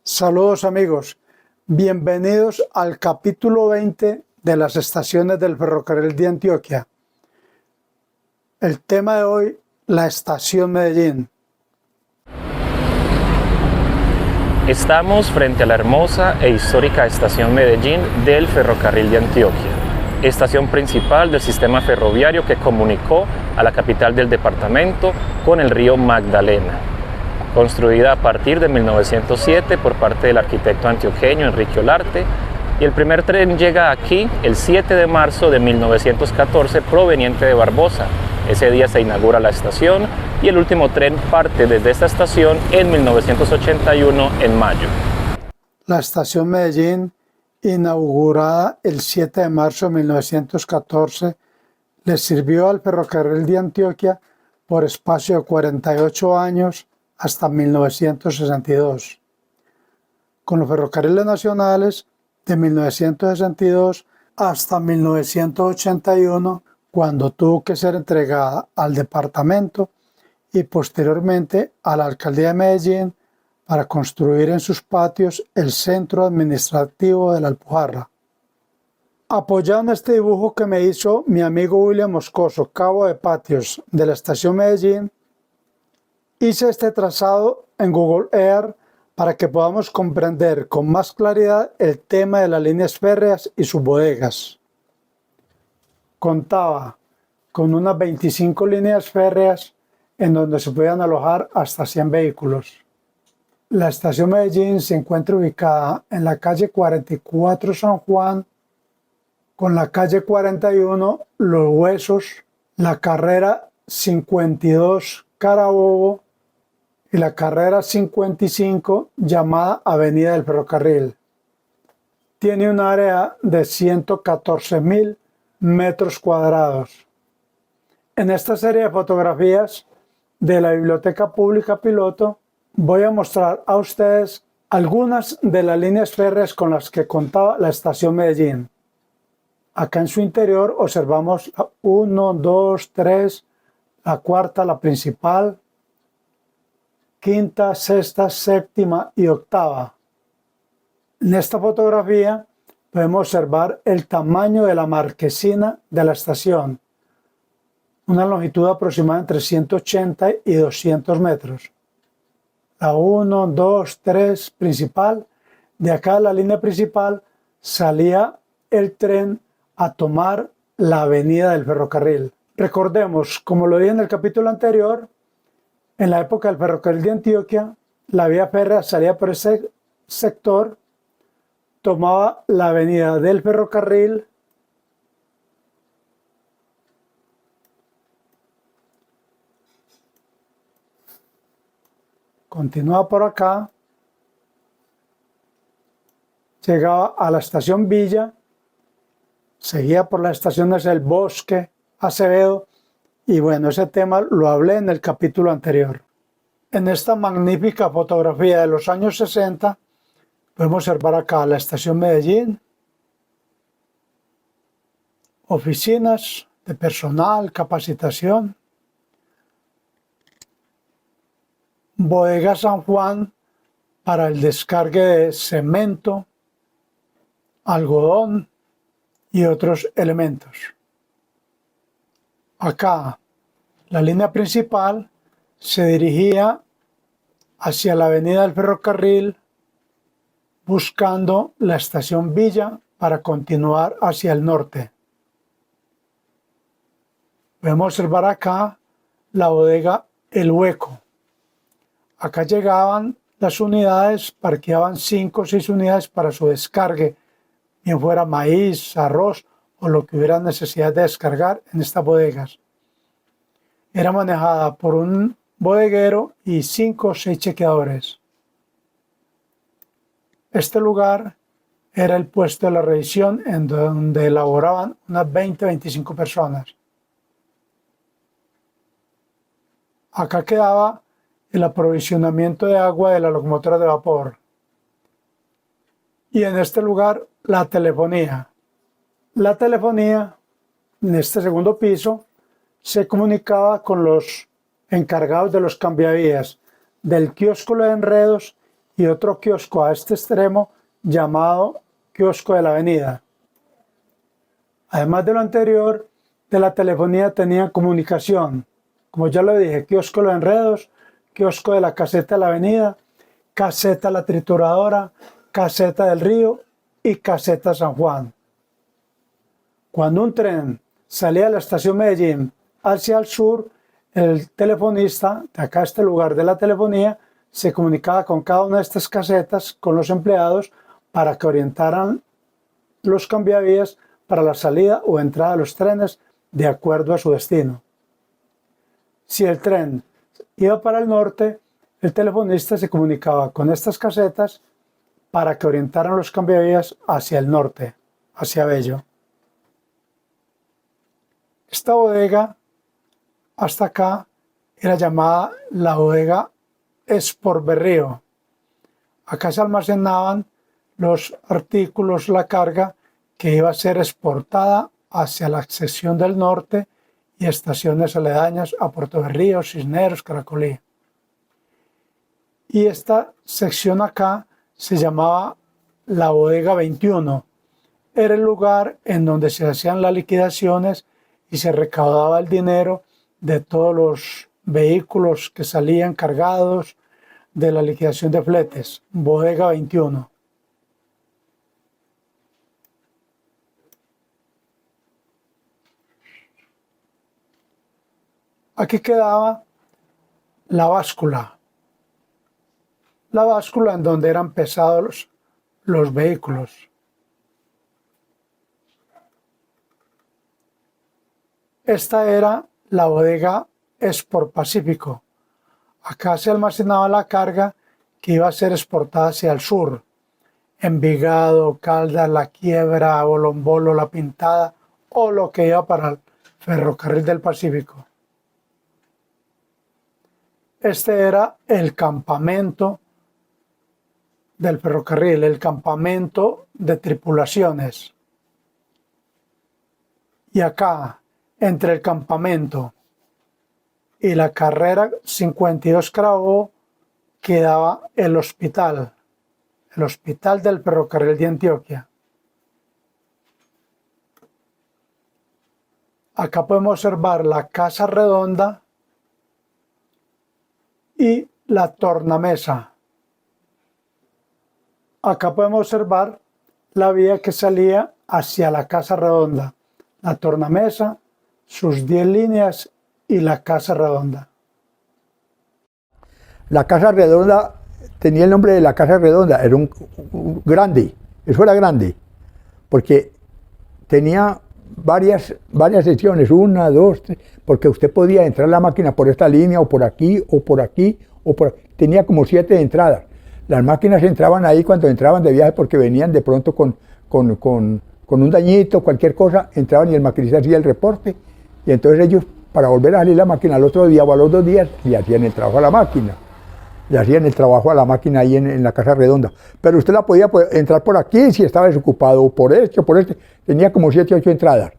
Saludos amigos, bienvenidos al capítulo 20 de las estaciones del ferrocarril de Antioquia. El tema de hoy, la estación Medellín. Estamos frente a la hermosa e histórica estación Medellín del ferrocarril de Antioquia, estación principal del sistema ferroviario que comunicó a la capital del departamento con el río Magdalena. Construida a partir de 1907 por parte del arquitecto antioqueño Enrique Olarte, y el primer tren llega aquí el 7 de marzo de 1914 proveniente de Barbosa. Ese día se inaugura la estación y el último tren parte desde esta estación en 1981 en mayo. La estación Medellín, inaugurada el 7 de marzo de 1914, le sirvió al ferrocarril de Antioquia por espacio de 48 años hasta 1962. Con los ferrocarriles nacionales de 1962 hasta 1981, cuando tuvo que ser entregada al departamento y posteriormente a la alcaldía de Medellín para construir en sus patios el centro administrativo de la Alpujarra. Apoyando este dibujo que me hizo mi amigo William Moscoso, cabo de patios de la estación Medellín, hice este trazado en Google Earth para que podamos comprender con más claridad el tema de las líneas férreas y sus bodegas. Contaba con unas 25 líneas férreas en donde se podían alojar hasta 100 vehículos. La estación Medellín se encuentra ubicada en la calle 44 San Juan, con la calle 41 Los Huesos, la carrera 52 Carabobo y la carrera 55 llamada Avenida del Ferrocarril. Tiene un área de 114.000 metros cuadrados. En esta serie de fotografías de la Biblioteca Pública Piloto voy a mostrar a ustedes algunas de las líneas férreas con las que contaba la estación Medellín. Acá en su interior observamos la 1, 2, 3, la cuarta, la principal, quinta, sexta, séptima y octava. En esta fotografía podemos observar el tamaño de la marquesina de la estación, una longitud aproximada entre 180 y 200 metros. La 1, 2, 3 principal, de acá la línea principal salía el tren a tomar la avenida del ferrocarril. Recordemos, como lo dije en el capítulo anterior, en la época del ferrocarril de Antioquia, la vía férrea salía por ese sector, tomaba la avenida del ferrocarril, continuaba por acá, llegaba a la estación Villa, seguía por las estaciones El Bosque, Acevedo, y bueno, ese tema lo hablé en el capítulo anterior. En esta magnífica fotografía de los años 60, podemos observar acá la estación Medellín, oficinas de personal, capacitación, bodega San Juan para el descargue de cemento, algodón y otros elementos. Acá, la línea principal se dirigía hacia la avenida del ferrocarril buscando la estación Villa para continuar hacia el norte. Podemos observar acá la bodega El Hueco. Acá llegaban las unidades, parqueaban 5 o 6 unidades para su descargue, bien fuera maíz, arroz o lo que hubiera necesidad de descargar en estas bodegas. Era manejada por un bodeguero y 5 o 6 chequeadores. Este lugar era el puesto de la revisión en donde elaboraban unas 20-25 personas. Acá quedaba el aprovisionamiento de agua de la locomotora de vapor. Y en este lugar la telefonía. La telefonía, en este segundo piso, se comunicaba con los encargados de los cambiavías, del kiosco de enredos y otro kiosco a este extremo llamado Kiosco de la Avenida. Además de lo anterior, de la telefonía tenían comunicación, como ya lo dije, kiosco de los enredos, kiosco de la caseta de la Avenida, caseta la trituradora, caseta del Río y caseta San Juan. Cuando un tren salía de la estación Medellín hacia el sur, el telefonista de acá, este lugar de la telefonía, se comunicaba con cada una de estas casetas, con los empleados, para que orientaran los cambiavías para la salida o entrada de los trenes de acuerdo a su destino. Si el tren iba para el norte, el telefonista se comunicaba con estas casetas para que orientaran los cambiavías hacia el norte, hacia Bello. Esta bodega, hasta acá, era llamada la bodega Esporberrío. Acá se almacenaban los artículos, la carga que iba a ser exportada hacia la sección del norte y estaciones aledañas a Puerto Berrío, Cisneros, Caracolí. Y esta sección acá se llamaba la bodega 21. Era el lugar en donde se hacían las liquidaciones y se recaudaba el dinero de todos los vehículos que salían cargados de la liquidación de fletes. Bodega 21. Aquí quedaba la báscula en donde eran pesados los vehículos. Esta era la bodega Export Pacífico. Acá se almacenaba la carga que iba a ser exportada hacia el sur. Envigado, Caldas, La Quiebra, Bolombolo, La Pintada o lo que iba para el ferrocarril del Pacífico. Este era el campamento del ferrocarril, el campamento de tripulaciones. Y acá, entre el campamento y la carrera 52 Carabobo, quedaba el hospital del ferrocarril de Antioquia. Acá podemos observar la Casa Redonda y la tornamesa. Acá podemos observar la vía que salía hacia la Casa Redonda, la tornamesa, sus 10 líneas y la Casa Redonda. La Casa Redonda tenía el nombre de la Casa Redonda, era un grande, eso era grande, porque tenía varias secciones, 1, 2, 3, porque usted podía entrar la máquina por esta línea, o por aquí, o por aquí, o por aquí. Tenía como 7 entradas. Las máquinas entraban ahí cuando entraban de viaje porque venían de pronto con un dañito, cualquier cosa, entraban y el maquinista hacía el reporte, y entonces ellos, para volver a salir la máquina al otro día o a los 2 días, le hacían el trabajo a la máquina. Le hacían el trabajo a la máquina ahí en la Casa Redonda. Pero usted la podía entrar por aquí si estaba desocupado, o por este, o por este. Tenía como 7, 8 entradas.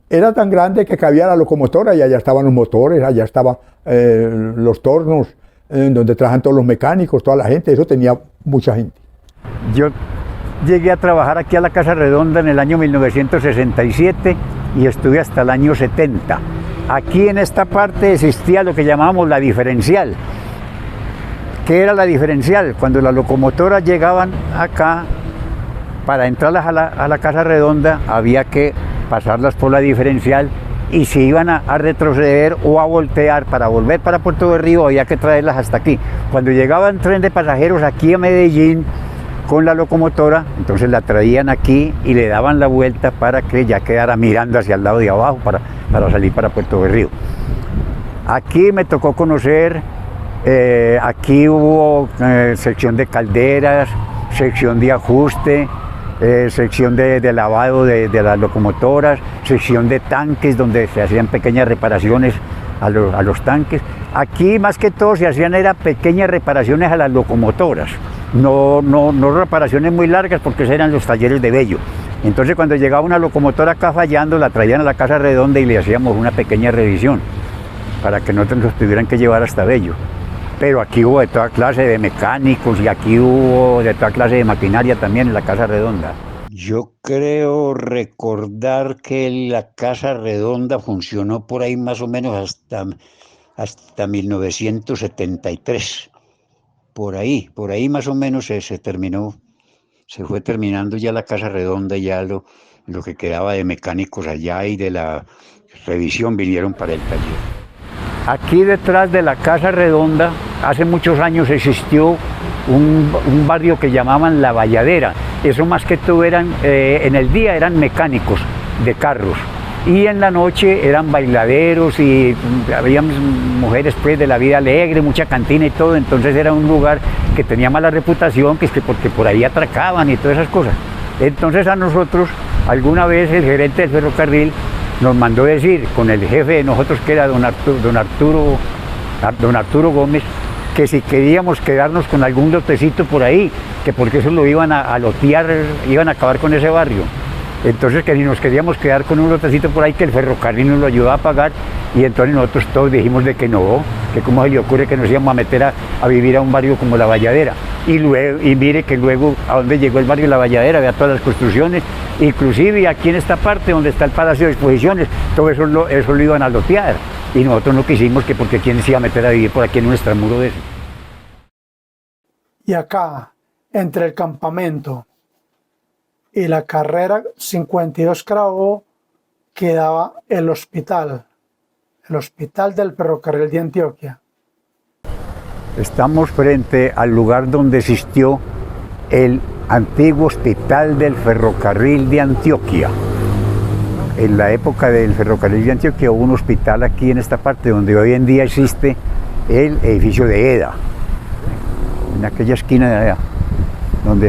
Era tan grande que cabía la locomotora y allá estaban los motores, allá estaban los tornos, donde trabajan todos los mecánicos, toda la gente. Eso tenía mucha gente. Yo llegué a trabajar aquí a la Casa Redonda en el año 1967 y estuve hasta el año 70. Aquí en esta parte existía lo que llamábamos la diferencial. ¿Qué era la diferencial? Cuando las locomotoras llegaban acá, para entrarlas a la Casa Redonda, había que pasarlas por la diferencial, y si iban a retroceder o a voltear para volver para Puerto Berrío, había que traerlas hasta aquí. Cuando llegaba el tren de pasajeros aquí a Medellín con la locomotora, entonces la traían aquí y le daban la vuelta para que ya quedara mirando hacia el lado de abajo para salir para Puerto Berrío. Aquí me tocó conocer. Aquí hubo sección de calderas, sección de ajuste, sección de lavado de las locomotoras, sección de tanques donde se hacían pequeñas reparaciones a los tanques. Aquí más que todo se hacían pequeñas reparaciones a las locomotoras, no reparaciones muy largas porque esos eran los talleres de Bello. Entonces cuando llegaba una locomotora acá fallando, la traían a la Casa Redonda y le hacíamos una pequeña revisión para que no nos tuvieran que llevar hasta Bello. pero aquí hubo de toda clase de mecánicos y aquí hubo de toda clase de maquinaria también en la Casa Redonda. Yo creo recordar que la Casa Redonda funcionó por ahí más o menos hasta 1973. Por ahí más o menos se terminó, se fue terminando ya la Casa Redonda, ya lo que quedaba de mecánicos allá y de la revisión vinieron para el taller. Aquí detrás de la Casa Redonda, hace muchos años existió un barrio que llamaban La Valladera. Eso más que todo en el día eran mecánicos de carros y en la noche eran bailaderos y había mujeres pues de la vida alegre, mucha cantina y todo, entonces era un lugar que tenía mala reputación, que es que porque por ahí atracaban y todas esas cosas. Entonces a nosotros, alguna vez el gerente del ferrocarril nos mandó decir con el jefe de nosotros, que era don Arturo Gómez, que si queríamos quedarnos con algún lotecito por ahí, que porque eso lo iban a lotear, iban a acabar con ese barrio. Entonces que si nos queríamos quedar con un lotecito por ahí, que el ferrocarril nos lo ayudaba a pagar, y entonces nosotros todos dijimos de que no, que cómo se le ocurre que nos íbamos a meter a vivir a un barrio como La Valladera. Y mire que luego a donde llegó el barrio La Valladera, vea todas las construcciones, inclusive aquí en esta parte donde está el Palacio de Exposiciones, todo eso lo iban a lotear. Y nosotros no quisimos, que porque quién se iba a meter a vivir por aquí en un extramuro de eso. Y acá, entre el campamento y la carrera 52 Carabobo, quedaba el hospital del ferrocarril de Antioquia. Estamos frente al lugar donde existió el antiguo hospital del ferrocarril de Antioquia. En la época del ferrocarril de Antioquia hubo un hospital aquí en esta parte donde hoy en día existe el edificio de EDA, en aquella esquina de allá, donde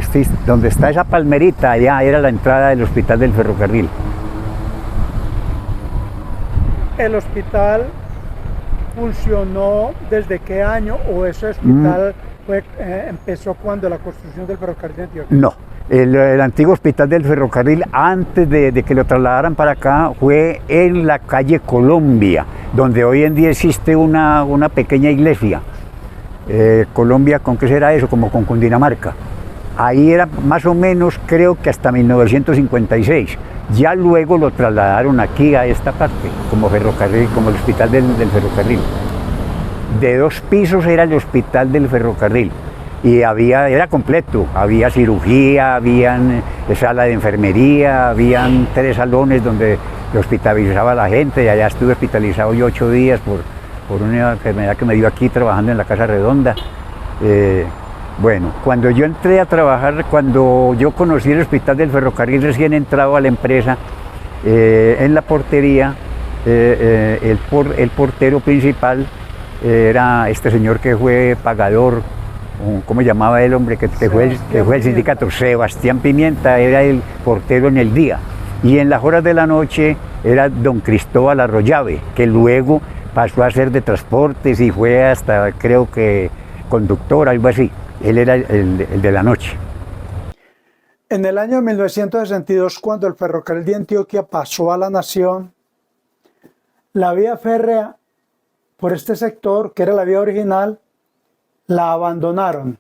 está esa palmerita, allá era la entrada del hospital del ferrocarril. ¿El hospital funcionó desde qué año o ese hospital empezó cuando la construcción del ferrocarril de Antioquia? No, el antiguo hospital del ferrocarril, antes de que lo trasladaran para acá, fue en la calle Colombia, donde hoy en día existe una pequeña iglesia. Colombia, ¿con qué será eso? Como con Cundinamarca. Ahí era más o menos, creo que hasta 1956. Ya luego lo trasladaron aquí a esta parte, como ferrocarril, como el hospital del ferrocarril. De 2 pisos era el hospital del ferrocarril y era completo, había cirugía, habían sala de enfermería, habían 3 salones donde hospitalizaba a la gente, y allá estuve hospitalizado yo 8 días por una enfermedad que me dio aquí trabajando en la Casa Redonda. Bueno, cuando yo entré a trabajar, cuando yo conocí el hospital del ferrocarril, recién entrado a la empresa, en la portería, el portero principal era este señor que fue pagador, ¿cómo llamaba el hombre? Que fue el sindicato, Sebastián Pimienta, era el portero en el día. Y en las horas de la noche era don Cristóbal Arroyave, que luego pasó a ser de transportes y fue hasta, creo que, conductor, algo así. Él era el de la noche. En el año 1962, cuando el ferrocarril de Antioquia pasó a la nación, la vía férrea por este sector, que era la vía original, la abandonaron.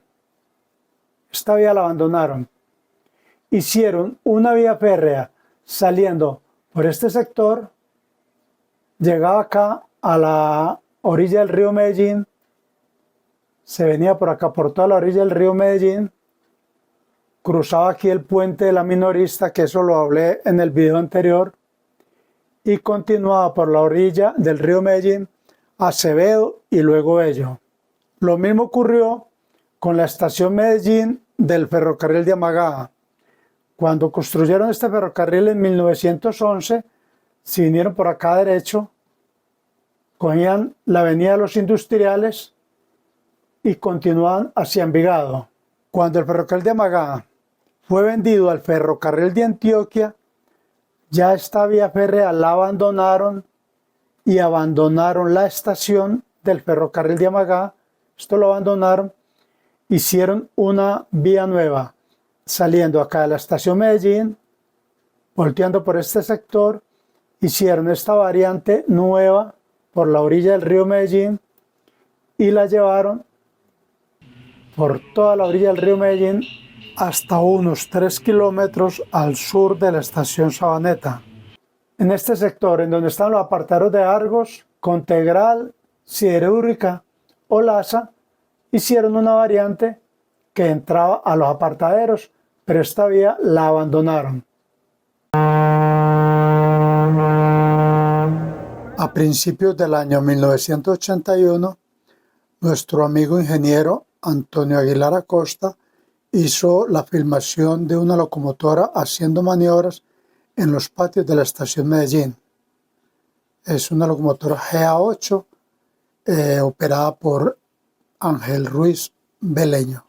Esta vía la abandonaron. Hicieron una vía férrea saliendo por este sector, llegaba acá a la orilla del río Medellín, se venía por acá, por toda la orilla del río Medellín, cruzaba aquí el puente de la Minorista, que eso lo hablé en el video anterior, y continuaba por la orilla del río Medellín, Acevedo y luego Bello. Lo mismo ocurrió con la estación Medellín del ferrocarril de Amagá. Cuando construyeron este ferrocarril en 1911, si vinieron por acá derecho, cogían la avenida de los Industriales y continuaban hacia Envigado. Cuando el ferrocarril de Amagá fue vendido al ferrocarril de Antioquia, ya esta vía férrea la abandonaron y abandonaron la estación del ferrocarril de Amagá. Esto lo abandonaron, hicieron una vía nueva, saliendo acá de la estación Medellín, volteando por este sector, hicieron esta variante nueva por la orilla del río Medellín y la llevaron por toda la orilla del río Medellín hasta unos 3 kilómetros al sur de la estación Sabaneta. En este sector, en donde están los apartaderos de Argos, Contegral, Siderúrgica o Laza, hicieron una variante que entraba a los apartaderos, pero esta vía la abandonaron. A principios del año 1981, nuestro amigo ingeniero Antonio Aguilar Acosta hizo la filmación de una locomotora haciendo maniobras en los patios de la estación Medellín. Es una locomotora GA8 operada por Ángel Ruiz Beleño.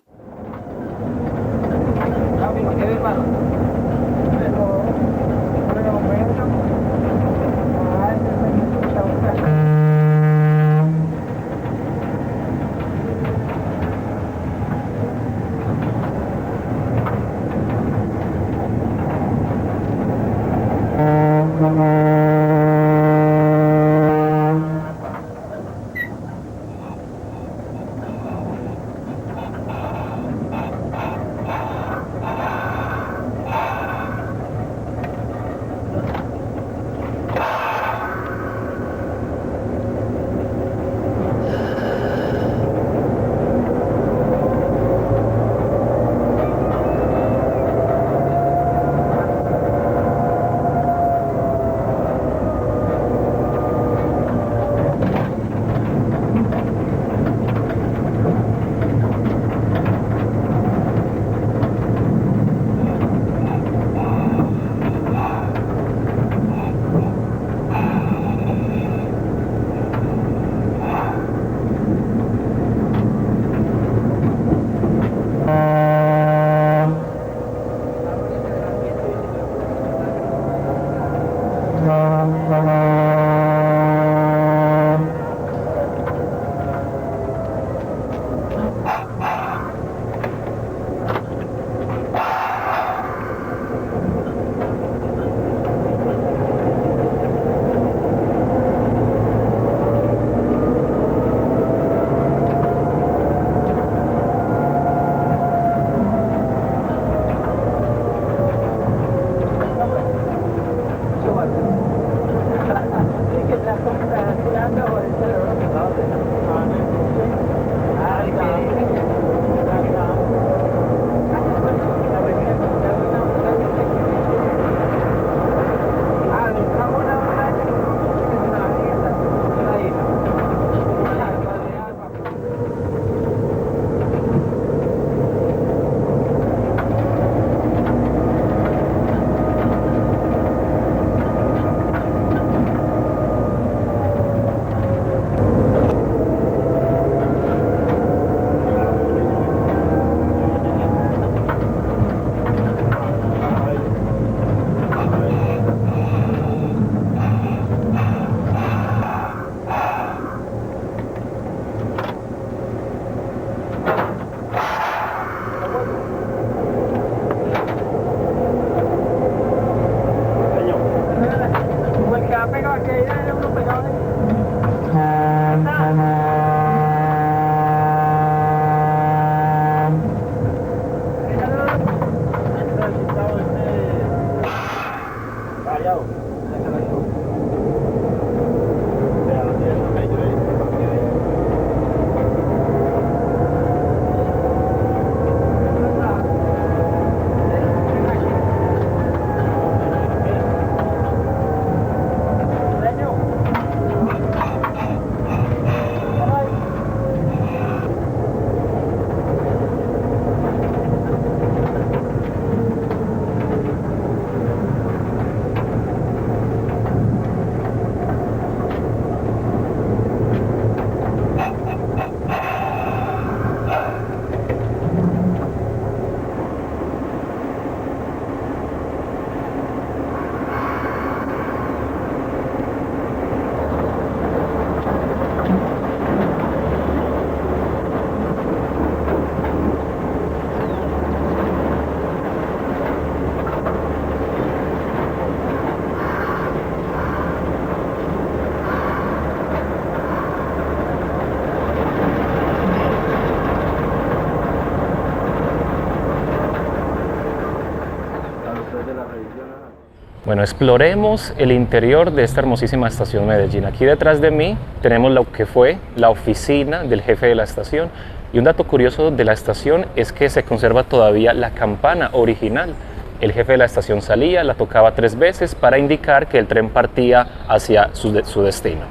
Bueno, exploremos el interior de esta hermosísima estación Medellín. Aquí detrás de mí tenemos lo que fue la oficina del jefe de la estación. Y un dato curioso de la estación es que se conserva todavía la campana original. El jefe de la estación salía, la tocaba 3 veces para indicar que el tren partía hacia su destino.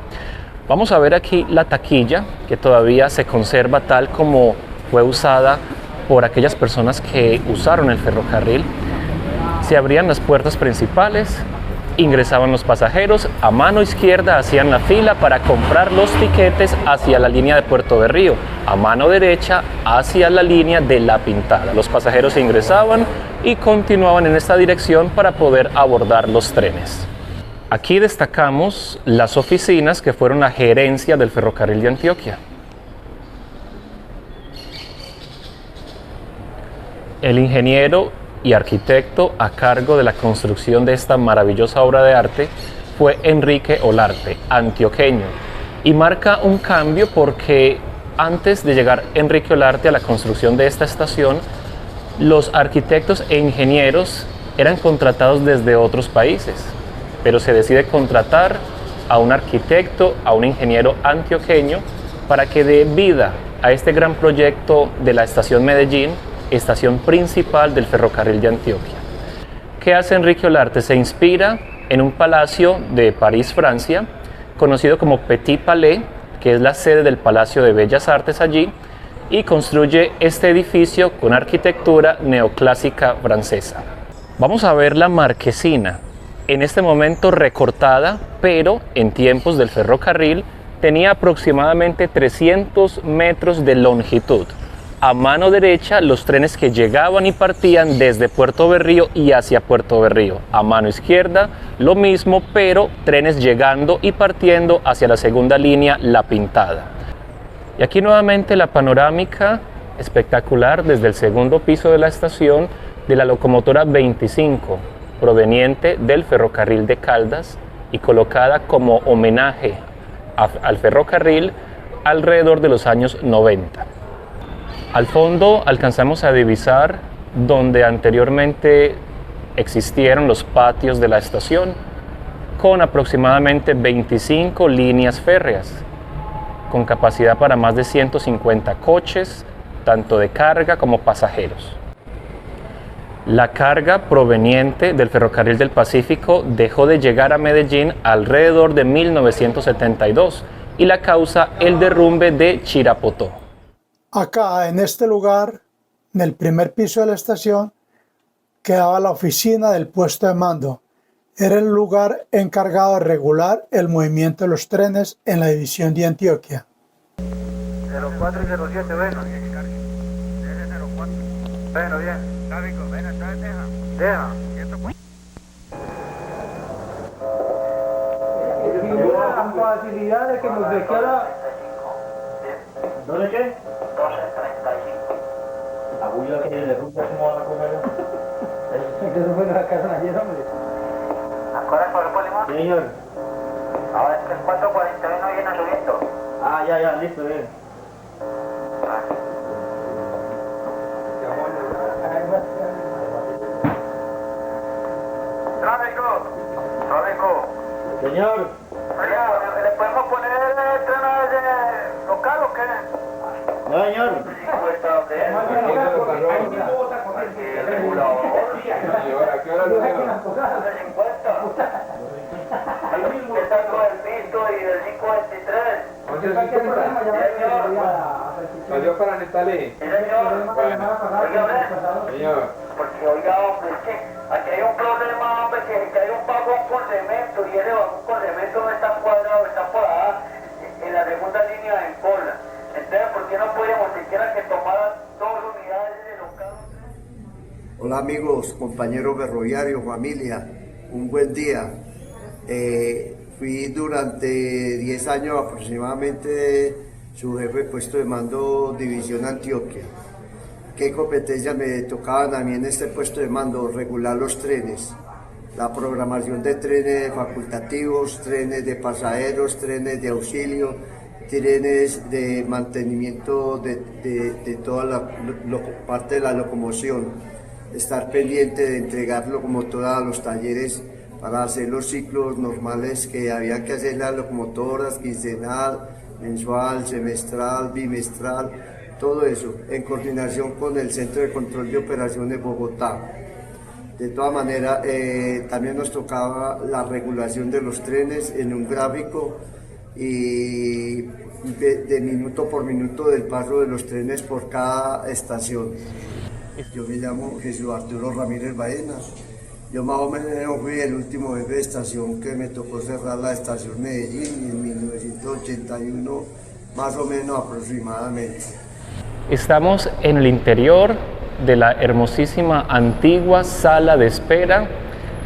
Vamos a ver aquí la taquilla, que todavía se conserva tal como fue usada por aquellas personas que usaron el ferrocarril. Se abrían las puertas principales, ingresaban los pasajeros, a mano izquierda hacían la fila para comprar los tiquetes hacia la línea de Puerto Berrío, a mano derecha hacia la línea de La Pintada. Los pasajeros ingresaban y continuaban en esta dirección para poder abordar los trenes. Aquí destacamos las oficinas que fueron la gerencia del Ferrocarril de Antioquia. El ingeniero y arquitecto a cargo de la construcción de esta maravillosa obra de arte fue Enrique Olarte, antioqueño, y marca un cambio porque antes de llegar Enrique Olarte a la construcción de esta estación, los arquitectos e ingenieros eran contratados desde otros países, pero se decide contratar a un arquitecto, a un ingeniero antioqueño, para que dé vida a este gran proyecto de la estación Medellín, estación principal del ferrocarril de Antioquia. ¿Qué hace Enrique Olarte? Se inspira en un palacio de París, Francia, conocido como Petit Palais, que es la sede del Palacio de Bellas Artes allí, y construye este edificio con arquitectura neoclásica francesa. Vamos a ver la marquesina, en este momento recortada, pero en tiempos del ferrocarril tenía aproximadamente 300 metros de longitud. A mano derecha, los trenes que llegaban y partían desde Puerto Berrío y hacia Puerto Berrío. A mano izquierda, lo mismo, pero trenes llegando y partiendo hacia la segunda línea, La Pintada. Y aquí nuevamente la panorámica espectacular desde el segundo piso de la estación de la locomotora 25, proveniente del ferrocarril de Caldas y colocada como homenaje al ferrocarril alrededor de los años 90. Al fondo alcanzamos a divisar donde anteriormente existieron los patios de la estación, con aproximadamente 25 líneas férreas, con capacidad para más de 150 coches, tanto de carga como pasajeros. La carga proveniente del Ferrocarril del Pacífico dejó de llegar a Medellín alrededor de 1972 y la causa el derrumbe de Chirapotó. Acá, en este lugar, en el primer piso de la estación, quedaba la oficina del puesto de mando. Era el lugar encargado de regular el movimiento de los trenes en la división de Antioquia. 04 y 07, bueno. Bueno, bien. Tráfico, ven acá, deja. La facilidad de que nos declara... ¿Dónde qué? 12:35. La bulla que le ruta, ¿cómo van a comer? Eso fue en la casa ayer, hombre. ¿Acuerdas por el polimón? Sí, señor. Ahora es que el 4:41 viene subiendo. Ah, ya, listo, bien. Tráfico. Señor. Oiga, ¿le podemos poner el tren de local o qué? No, señor. El regulador. ¿A qué hora lo dejan? 50. Está con el piso y el 523. ¿Salió para Netale? Sí, señor. Señor. Porque, oiga, hombre, es que aquí hay un problema, hombre, que hay un vagón con cemento y ese vagón con cemento no está cuadrado, está por allá en la segunda línea en Pola. Entonces, ¿por qué no podíamos siquiera que tomaran 2 unidades de los carros? Hola amigos, compañeros ferroviarios, familia, un buen día. Fui durante 10 años aproximadamente su jefe de puesto de mando División Antioquia. ¿Qué competencias me tocaban a mí en este puesto de mando? Regular los trenes, la programación de trenes facultativos, trenes de pasajeros, trenes de auxilio, trenes de mantenimiento de toda la parte de la locomoción, estar pendiente de entregar locomotora a los talleres para hacer los ciclos normales que había que hacer, las locomotoras, quincenal, mensual, semestral, bimestral, todo eso, en coordinación con el Centro de Control de Operaciones Bogotá. De todas maneras, también nos tocaba la regulación de los trenes en un gráfico y de minuto por minuto del paso de los trenes por cada estación. Yo me llamo Jesús Arturo Ramírez Baena. Yo más o menos fui el último jefe de estación que me tocó cerrar la estación Medellín en 1981, más o menos aproximadamente. Estamos en el interior de la hermosísima antigua sala de espera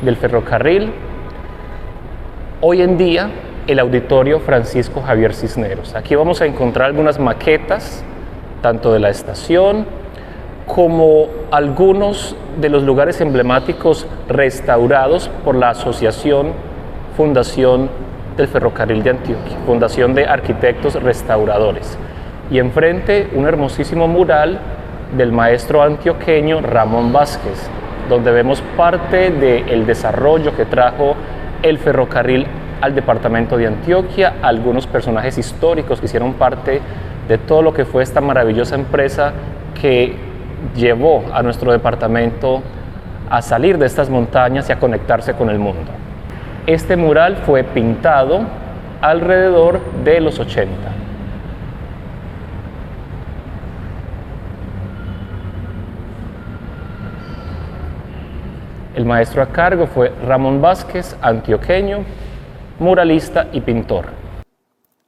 del ferrocarril. Hoy en día, el Auditorio Francisco Javier Cisneros. Aquí vamos a encontrar algunas maquetas, tanto de la estación como algunos de los lugares emblemáticos restaurados por la Asociación Fundación del Ferrocarril de Antioquia, Fundación de Arquitectos Restauradores. Y enfrente un hermosísimo mural del maestro antioqueño Ramón Vázquez, donde vemos parte del desarrollo que trajo el ferrocarril al departamento de Antioquia, algunos personajes históricos que hicieron parte de todo lo que fue esta maravillosa empresa que llevó a nuestro departamento a salir de estas montañas y a conectarse con el mundo. Este mural fue pintado alrededor de los 80. El maestro a cargo fue Ramón Vázquez, antioqueño, muralista y pintor.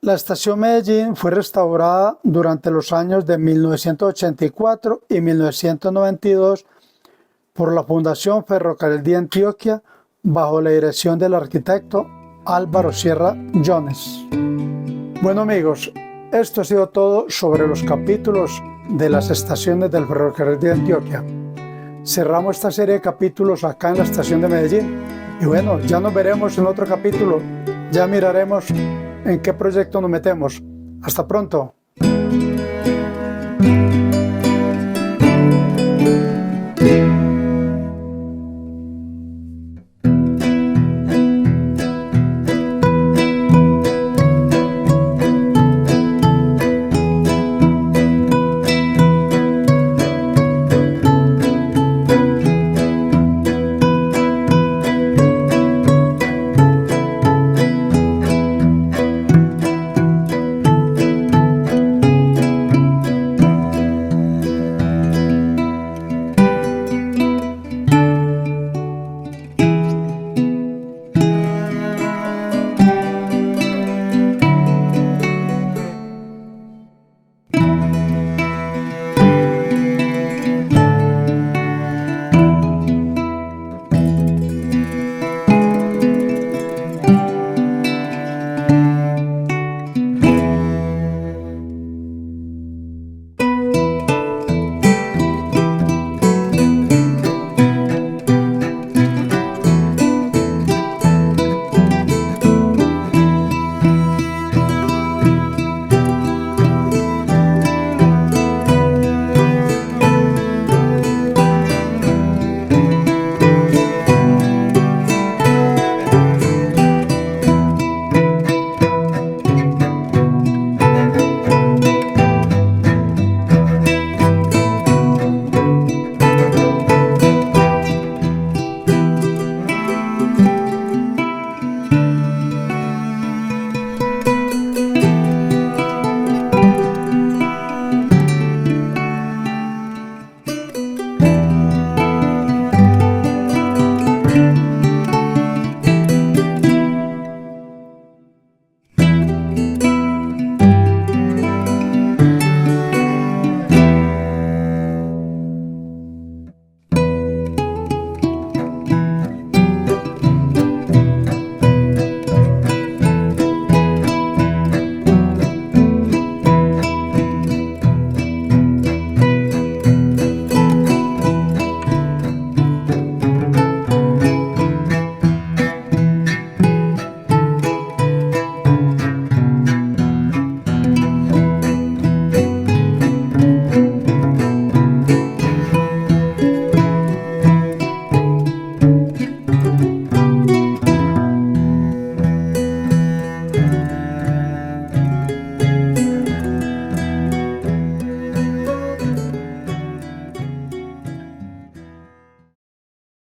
La estación Medellín fue restaurada durante los años de 1984 y 1992 por la Fundación Ferrocarril de Antioquia bajo la dirección del arquitecto Álvaro Sierra Jones. Bueno amigos, esto ha sido todo sobre los capítulos de las estaciones del Ferrocarril de Antioquia. Cerramos esta serie de capítulos acá en la estación de Medellín y bueno, ya nos veremos en otro capítulo, ya miraremos en qué proyecto nos metemos. Hasta pronto.